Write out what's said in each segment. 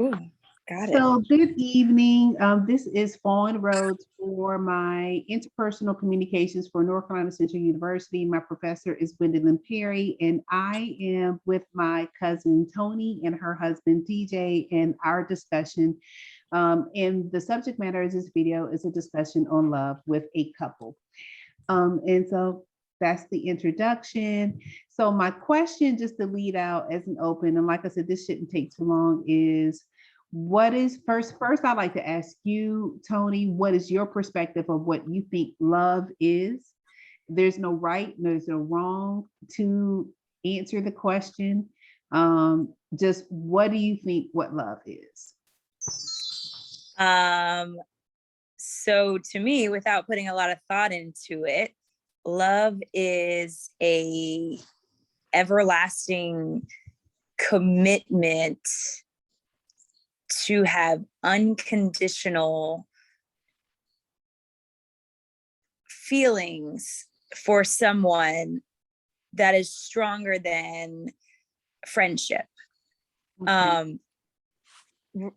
Ooh, got it. So good evening. This is Fawn Rhodes for my interpersonal communications for North Carolina Central University. My professor is Wendalyn Perry, and I am with my cousin Tony and her husband DJ. And our discussion, and the subject matter of this video is a discussion on love with a couple. And so that's the introduction. So my question, just to lead out as an open, and like I said, this shouldn't take too long, is what is first I'd like to ask you, Tony, what is your perspective of what you think love is? There's no right, there's no wrong to answer the question. Just what do you think what love is? So to me, without putting a lot of thought into it, love is a everlasting commitment to have unconditional feelings for someone that is stronger than friendship. Okay.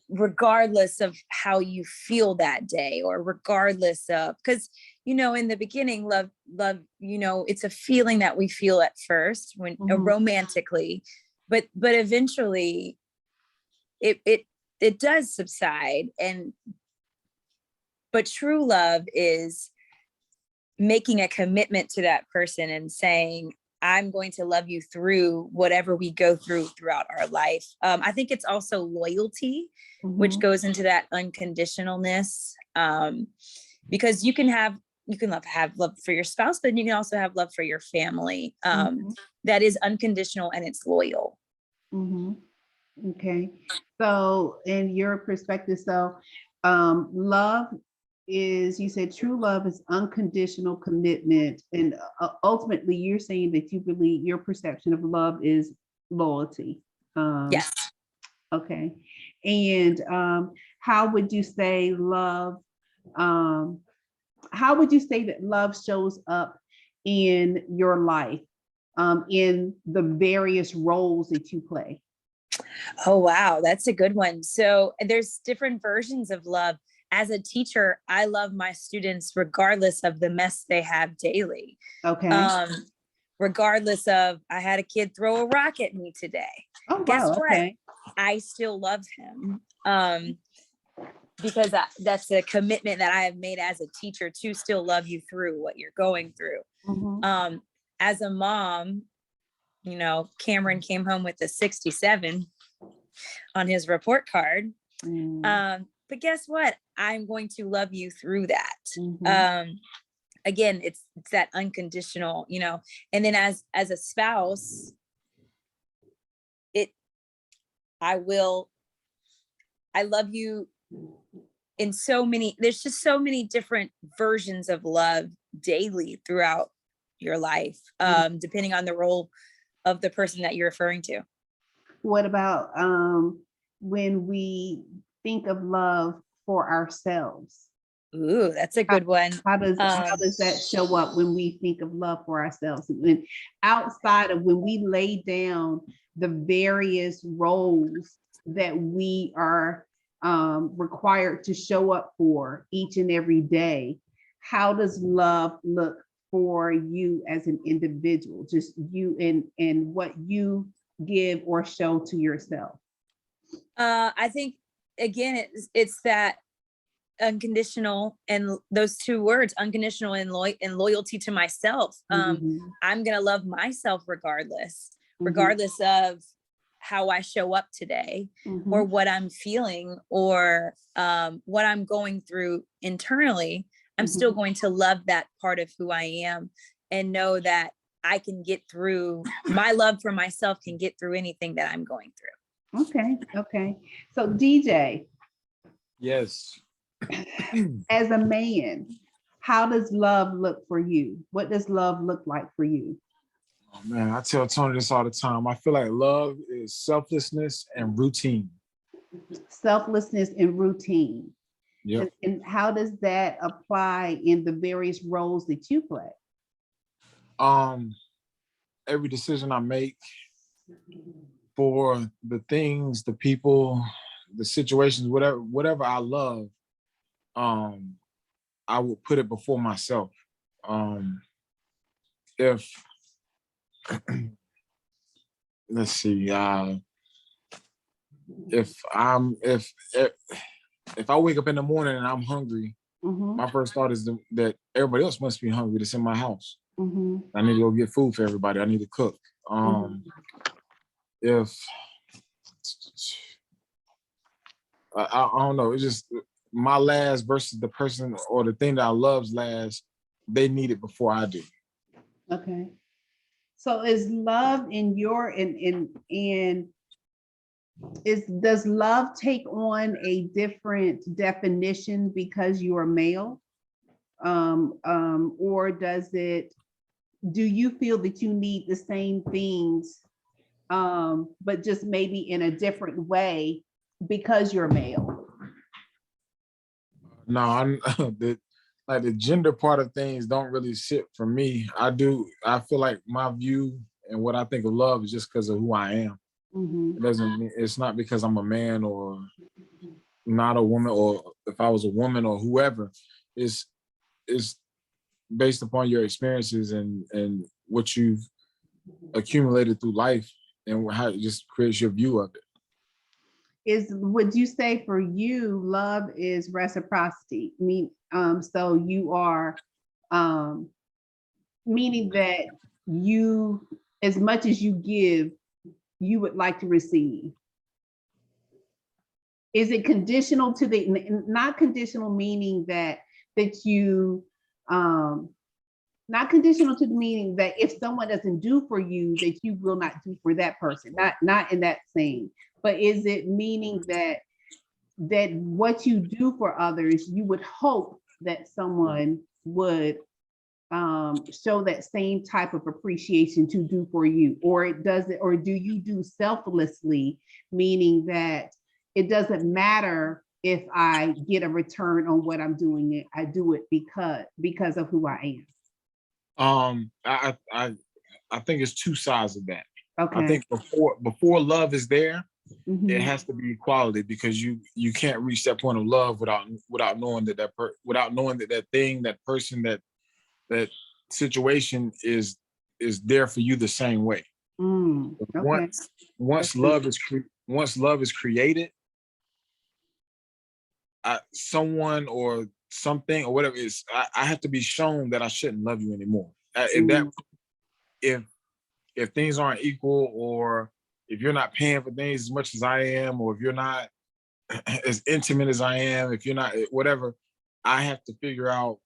Regardless of how you feel that day, or regardless of, because in the beginning, love, it's a feeling that we feel at first when romantically, but eventually it does subside. But true love is making a commitment to that person and saying, I'm going to love you through whatever we go through throughout our life. I think it's also loyalty, which goes into that unconditionalness, because you can have love for your spouse, but you can also have love for your family, that is unconditional and it's loyal. Okay. So in your perspective, love is, you said true love is unconditional commitment, and ultimately you're saying that you believe your perception of love is loyalty. Yes. Okay. And how would you say love, how would you say that love shows up in your life, in the various roles that you play? Oh, wow. That's a good one. So there's different versions of love. As a teacher, I love my students regardless of the mess they have daily. Okay. Regardless of, I had a kid throw a rock at me today. Oh, Guess wow. what? Okay. I still love him. Because that's a commitment that I have made as a teacher, to still love you through what you're going through. As a mom, Cameron came home with a 67 on his report card. But guess what? I'm going to love you through that. Again, it's that unconditional, and then as a spouse, I love you in there's just so many different versions of love daily throughout your life, depending on the role of the person that you're referring to. What about when we think of love for ourselves? Ooh, that's a good one. How does that show up when we think of love for ourselves? And outside of when we lay down the various roles that we are required to show up for each and every day, how does love look for you as an individual? Just you and what you give or show to yourself? I think, again, it's that unconditional, and those two words, unconditional and loyalty to myself. I'm gonna love myself regardless of how I show up today, or what I'm feeling, or what I'm going through internally. I'm still going to love that part of who I am, and know that I can get through, my love for myself can get through anything that I'm going through. Okay. So DJ. Yes. As a man, how does love look for you? What does love look like for you? Oh man, I tell Tony this all the time. I feel like love is selflessness and routine. Selflessness and routine. Yep. And how does that apply in the various roles that you play? Every decision I make, for the things, the people, the situations, whatever I love, I would put it before myself. If let's see, if I wake up in the morning and I'm hungry, my first thought is that everybody else must be hungry that's in my house. I need to go get food for everybody. I need to cook. If I don't know, it's just my last versus the person or the thing that I love's last, they need it before I do. Okay. So is love in your does love take on a different definition because you are male? Or do you feel that you need the same things, but just maybe in a different way because you're male? No, I'm the gender part of things don't really sit for me. I feel like my view and what I think of love is just because of who I am. It doesn't mean, it's not because I'm a man or not a woman, or if I was a woman or whoever. It's based upon your experiences and what you've accumulated through life and how it just creates your view of it. Would you say for you, love is reciprocity? So you are meaning that you, as much as you give, you would like to receive. Is it conditional to not conditional meaning that you, not conditional to the meaning that if someone doesn't do for you, that you will not do for that person, not in that same, but is it meaning that what you do for others, you would hope that someone would show that same type of appreciation to do for you, or do you do selflessly, meaning that it doesn't matter if I get a return on what I'm doing, I do it because of who I am? I think it's two sides of that. Okay. I think before love is there, it has to be equality, because you can't reach that point of love without knowing that thing, that person, that situation is there for you the same way. Okay. Once love is created, someone or something or whatever is, I have to be shown that I shouldn't love you anymore. If things aren't equal, or if you're not paying for things as much as I am, or if you're not as intimate as I am, if you're not whatever, I have to figure out,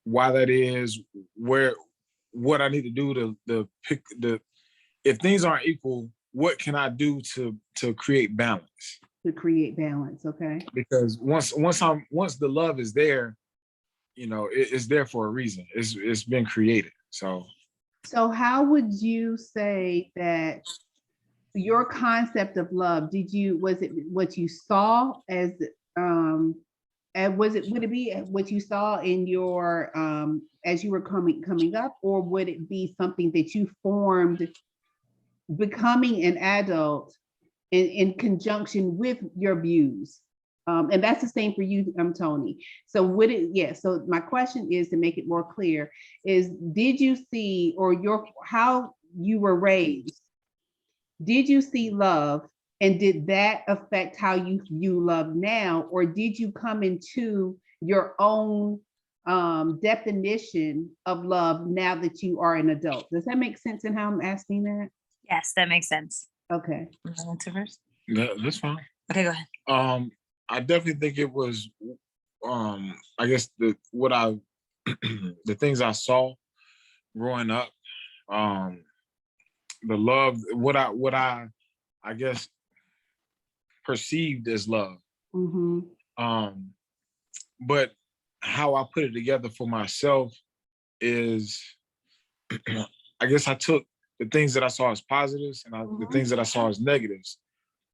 why that is, what I need to do to pick if things aren't equal, what can I do to create balance? To create balance, okay. Because once the love is there, it's there for a reason. It's been created. So how would you say that your concept of love, was it what you saw as would it be what you saw in your as you were coming up, or would it be something that you formed becoming an adult in conjunction with your views? And that's the same for you, Tony. So so my question is, to make it more clear, is did you see, or how you were raised, did you see love, and did that affect how you view love now, or did you come into your own definition of love now that you are an adult? Does that make sense in how I'm asking that? Yes, that makes sense. Okay. Yeah, that's fine. Okay, go ahead. I definitely think it was, I guess the things I saw growing up, the love, what I guess perceived as love. But how I put it together for myself is, I guess I took the things that I saw as positives and the things that I saw as negatives.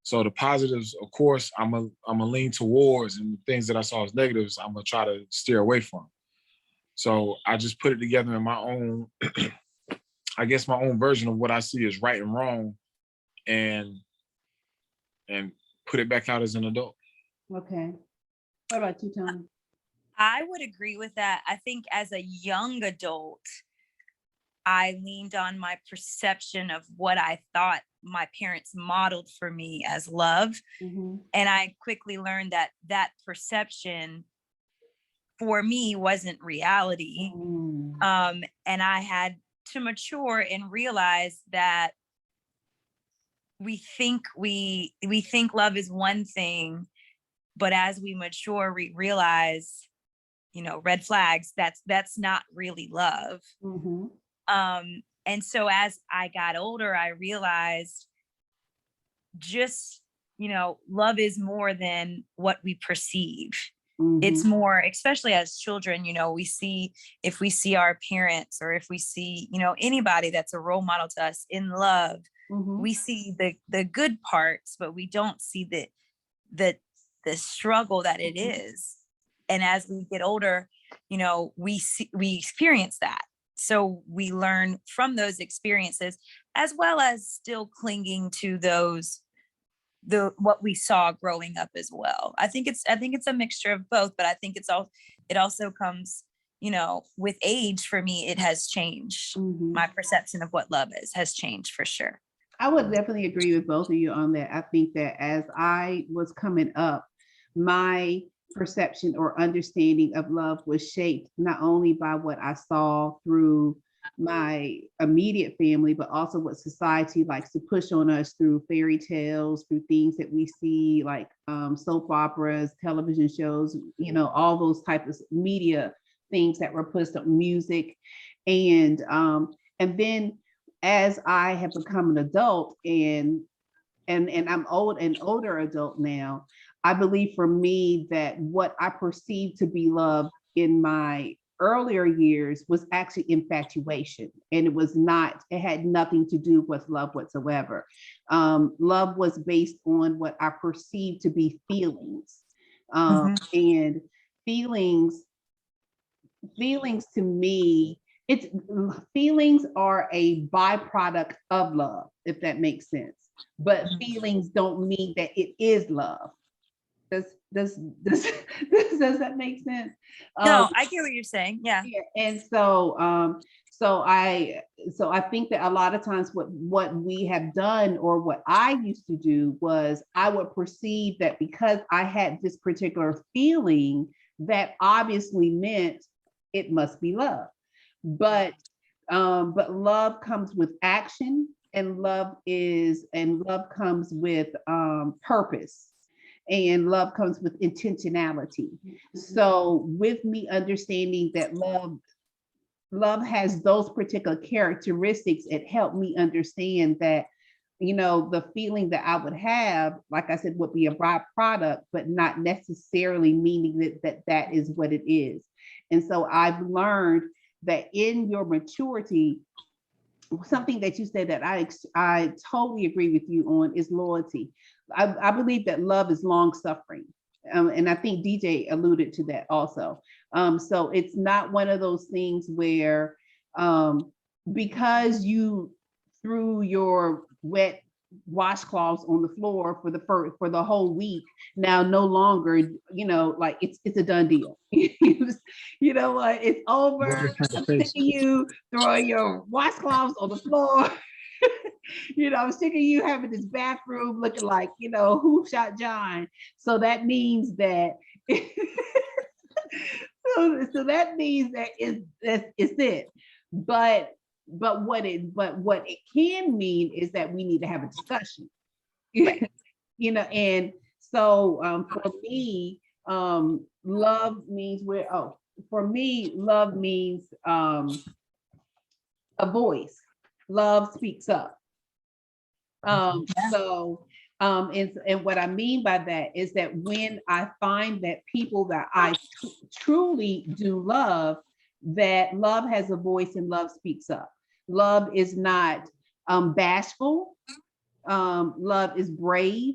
So the positives, of course, I'm a lean towards, and the things that I saw as negatives, I'm gonna try to steer away from. So I just put it together in my own, I guess my own version of what I see as right and wrong. And and put it back out as an adult. Okay. What about you, Tony? I would agree with that. I think as a young adult, I leaned on my perception of what I thought my parents modeled for me as love. Mm-hmm. And I quickly learned that that perception for me wasn't reality. Mm. And I had to mature and realize that we think love is one thing, but as we mature, we realize, red flags, that's not really love. Mm-hmm. And so as I got older, I realized just, love is more than what we perceive. Mm-hmm. It's more, especially as children, if we see our parents, or if we see, anybody that's a role model to us in love, Mm-hmm. we see the good parts, but we don't see the struggle that it is. And as we get older, we experience that. So we learn from those experiences, as well as still clinging to what we saw growing up as well. I think it's a mixture of both, but I think it also comes, with age. For me, it has changed. Mm-hmm. My perception of what love has changed for sure. I would definitely agree with both of you on that. I think that as I was coming up, my perception or understanding of love was shaped not only by what I saw through my immediate family, but also what society likes to push on us through fairy tales, through things that we see like soap operas, television shows, all those types of media things that were pushed on, music. And then as I have become an adult and I'm older adult now, I believe for me that what I perceived to be love in my earlier years was actually infatuation. And it had nothing to do with love whatsoever. Love was based on what I perceived to be feelings. And feelings to me, feelings are a byproduct of love, if that makes sense. But feelings don't mean that it is love. Does that make sense? No, I get what you're saying. Yeah. And so I think that a lot of times what we have done, or what I used to do, was I would perceive that because I had this particular feeling, that obviously meant it must be love. But love comes with action, and love comes with purpose, and love comes with intentionality. So with me understanding that love has those particular characteristics, it helped me understand that, the feeling that I would have, like I said, would be a byproduct, but not necessarily meaning that is what it is. And so I've learned that in your maturity, something that you said that I totally agree with you on is loyalty. I believe that love is long suffering. And I think DJ alluded to that also. So it's not one of those things where because you threw your wet washcloths on the floor for the whole week, now no longer, like it's a done deal. You know what? It's over. I'm sick of you throwing your washcloths on the floor. I'm sick of you having this bathroom looking like, who shot John. So that means that so that means that it's it. But what it can mean is that we need to have a discussion. Right. And so for me, love means love means a voice. Love speaks up. So and what I mean by that is that when I find that people that I truly do love, that love has a voice and love speaks up. Love is not bashful. Love is brave.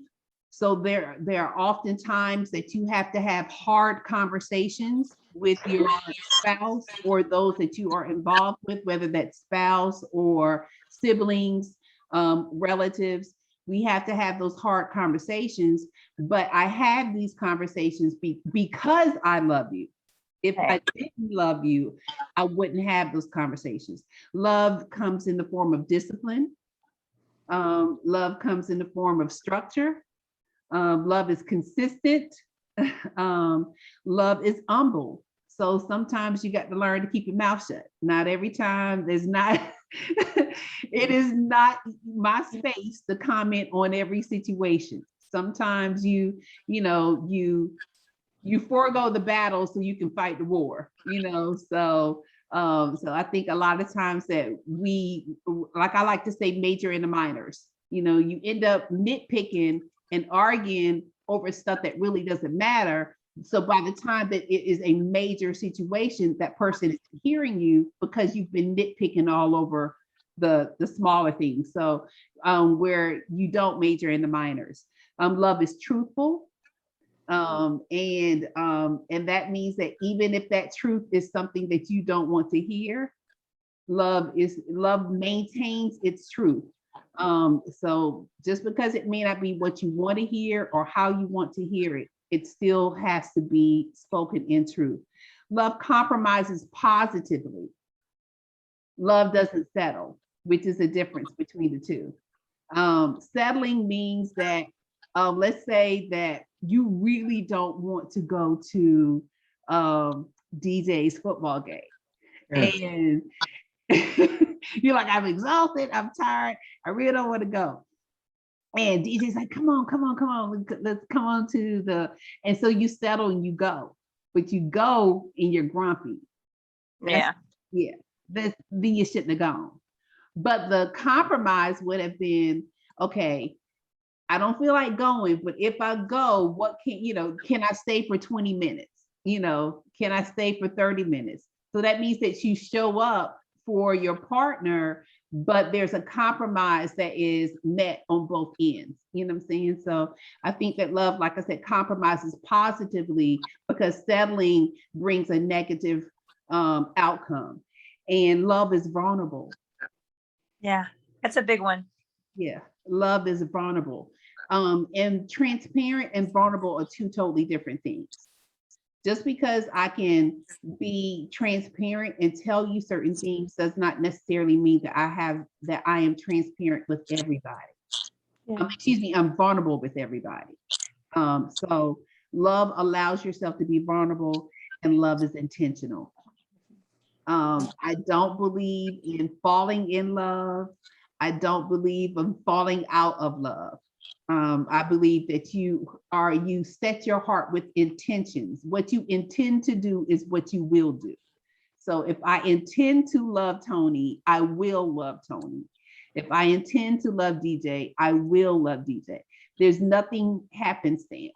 So there are often times that you have to have hard conversations with your spouse or those that you are involved with, whether that's spouse or siblings, relatives. We have to have those hard conversations, but I have these conversations because I love you. If I didn't love you, I wouldn't have those conversations. Love comes in the form of discipline. Love comes in the form of structure. Love is consistent. Love is humble. So sometimes you got to learn to keep your mouth shut. Not every time. There's not, it is not my space to comment on every situation. Sometimes you forego the battle so you can fight the war, so I think a lot of times that we, like I like to say, major in the minors. You end up nitpicking and arguing over stuff that really doesn't matter. So by the time that it is a major situation, that person is hearing you because you've been nitpicking all over the smaller things. So where you don't major in the minors. Love is truthful. And that means that even if that truth is something that you don't want to hear, love maintains its truth. So just because it may not be what you want to hear or how you want to hear it, it still has to be spoken in truth. Love compromises positively. Love doesn't settle, which is the difference between the two. Settling means that, let's say that you really don't want to go to DJ's football game. And you're like, I'm exhausted, I'm tired, I really don't want to go. And DJ's like, come on, let's come on to the, and so you settle and you go, but you go and you're grumpy. Then you shouldn't have gone. But the compromise would have been, okay, I don't feel like going, but if I go, what can I stay for 20 minutes? Can I stay for 30 minutes? So that means that you show up for your partner, but there's a compromise that is met on both ends. You know what I'm saying? So I think that love, like I said, compromises positively because settling brings a negative outcome. And love is vulnerable. Yeah, that's a big one. Yeah, love is vulnerable. And transparent and vulnerable are two totally different things. Just because I can be transparent and tell you certain things does not necessarily mean that I am transparent with everybody. Yeah. I'm vulnerable with everybody. So love allows yourself to be vulnerable, and love is intentional. I don't believe in falling in love. I don't believe in falling out of love. I believe that you set your heart with intentions. What you intend to do is what you will do. So if I intend to love Tony, I will love Tony. If I intend to love DJ, I will love DJ. There's nothing happenstance.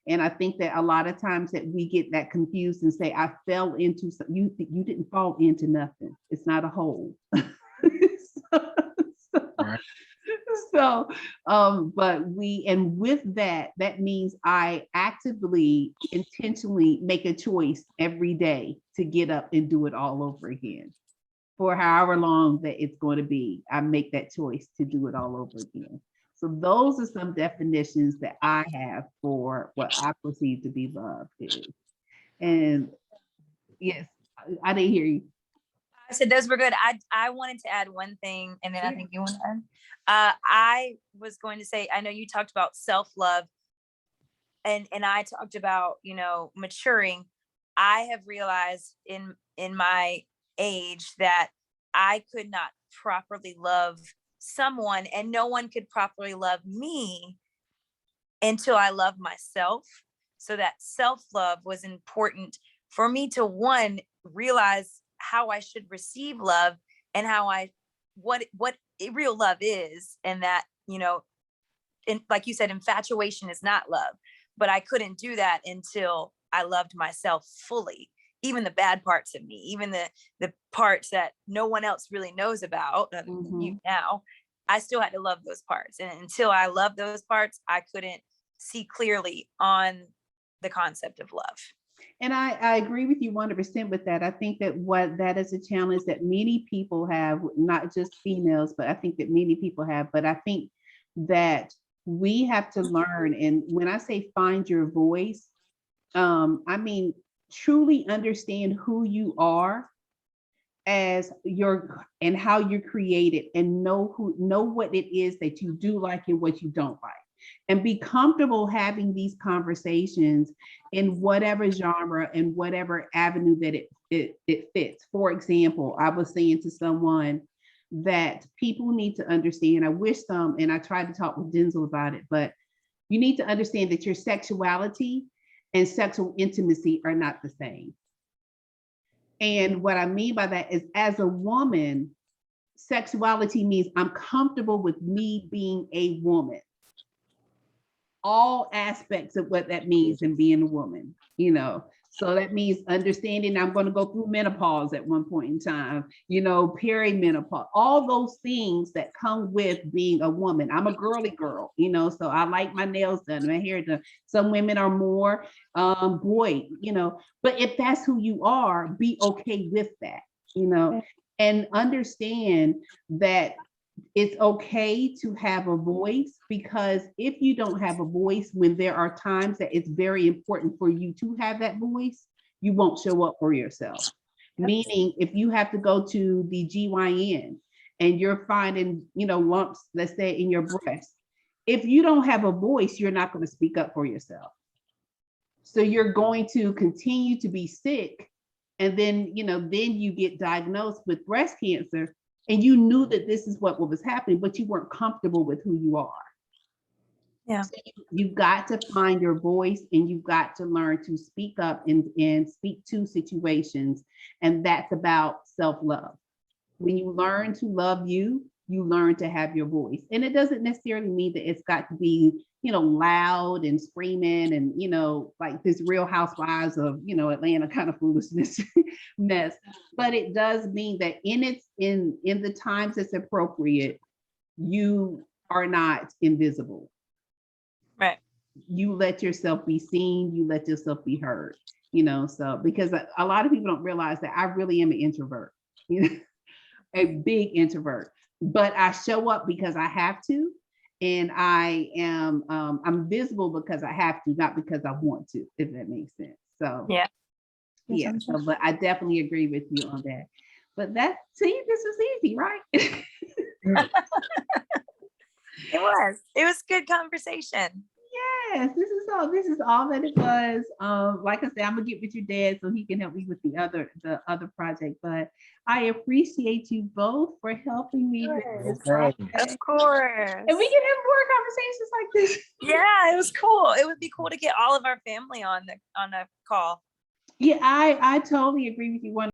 And I think that a lot of times that we get that confused and say, I fell into something. You didn't fall into nothing. It's not a hole. But with that means I actively, intentionally make a choice every day to get up and do it all over again. For however long that it's going to be, I make that choice to do it all over again. So those are some definitions that I have for what I perceive to be love is. And yes, I didn't hear you. I said those were good. I wanted to add one thing, and then I think you want to add. I was going to say, I know you talked about self-love, and I talked about, maturing. I have realized in my age that I could not properly love someone, and no one could properly love me until I loved myself. So that self-love was important for me to, one, realize how I should receive love and what real love is. And that, like you said, infatuation is not love, but I couldn't do that until I loved myself fully, even the bad parts of me, even the parts that no one else really knows about, you now, I still had to love those parts. And until I loved those parts, I couldn't see clearly on the concept of love. And I agree with you 100% with that. I think that is a challenge that many people have, not just females, but I think that many people have. But I think that we have to learn. And when I say find your voice, I mean, truly understand who you are as and how you're created, and know what it is that you do like and what you don't like, and be comfortable having these conversations in whatever genre and whatever avenue that it fits. For example, I was saying to someone that people need to understand, I wish and I tried to talk with Denzel about it, but you need to understand that your sexuality and sexual intimacy are not the same. And what I mean by that is, as a woman, sexuality means I'm comfortable with me being a woman. All aspects of what that means in being a woman, So that means understanding I'm going to go through menopause at one point in time, perimenopause, all those things that come with being a woman. I'm a girly girl, so I like my nails done, my hair done. Some women are more boy, but if that's who you are, be okay with that, and understand that it's okay to have a voice, because if you don't have a voice when there are times that it's very important for you to have that voice, you won't show up for yourself. Meaning, if you have to go to the GYN and you're finding, lumps, let's say, in your breast, if you don't have a voice, you're not going to speak up for yourself. So you're going to continue to be sick. And then, then you get diagnosed with breast cancer, and you knew that this is what was happening, but you weren't comfortable with who you are. Yeah. So you've got to find your voice, and you've got to learn to speak up and speak to situations. And that's about self-love. When you learn to love you, you learn to have your voice. And it doesn't necessarily mean that it's got to be, loud and screaming and, like this Real Housewives of, Atlanta kind of foolishness mess. But it does mean that in the times it's appropriate, you are not invisible. Right. You let yourself be seen, you let yourself be heard, so because a lot of people don't realize that I really am an introvert, a big introvert, but I show up because I have to. And I am, I'm visible because I have to, not because I want to, if that makes sense. So, yeah. So, but I definitely agree with you on that. But this was easy, right? It was good conversation. Yes, this is all that it was. Like I said, I'm gonna get with your dad so he can help me with the other project. But I appreciate you both for helping me with this project. Of course. And we can have more conversations like this. Yeah, it was cool. It would be cool to get all of our family on a call. Yeah, I totally agree with you.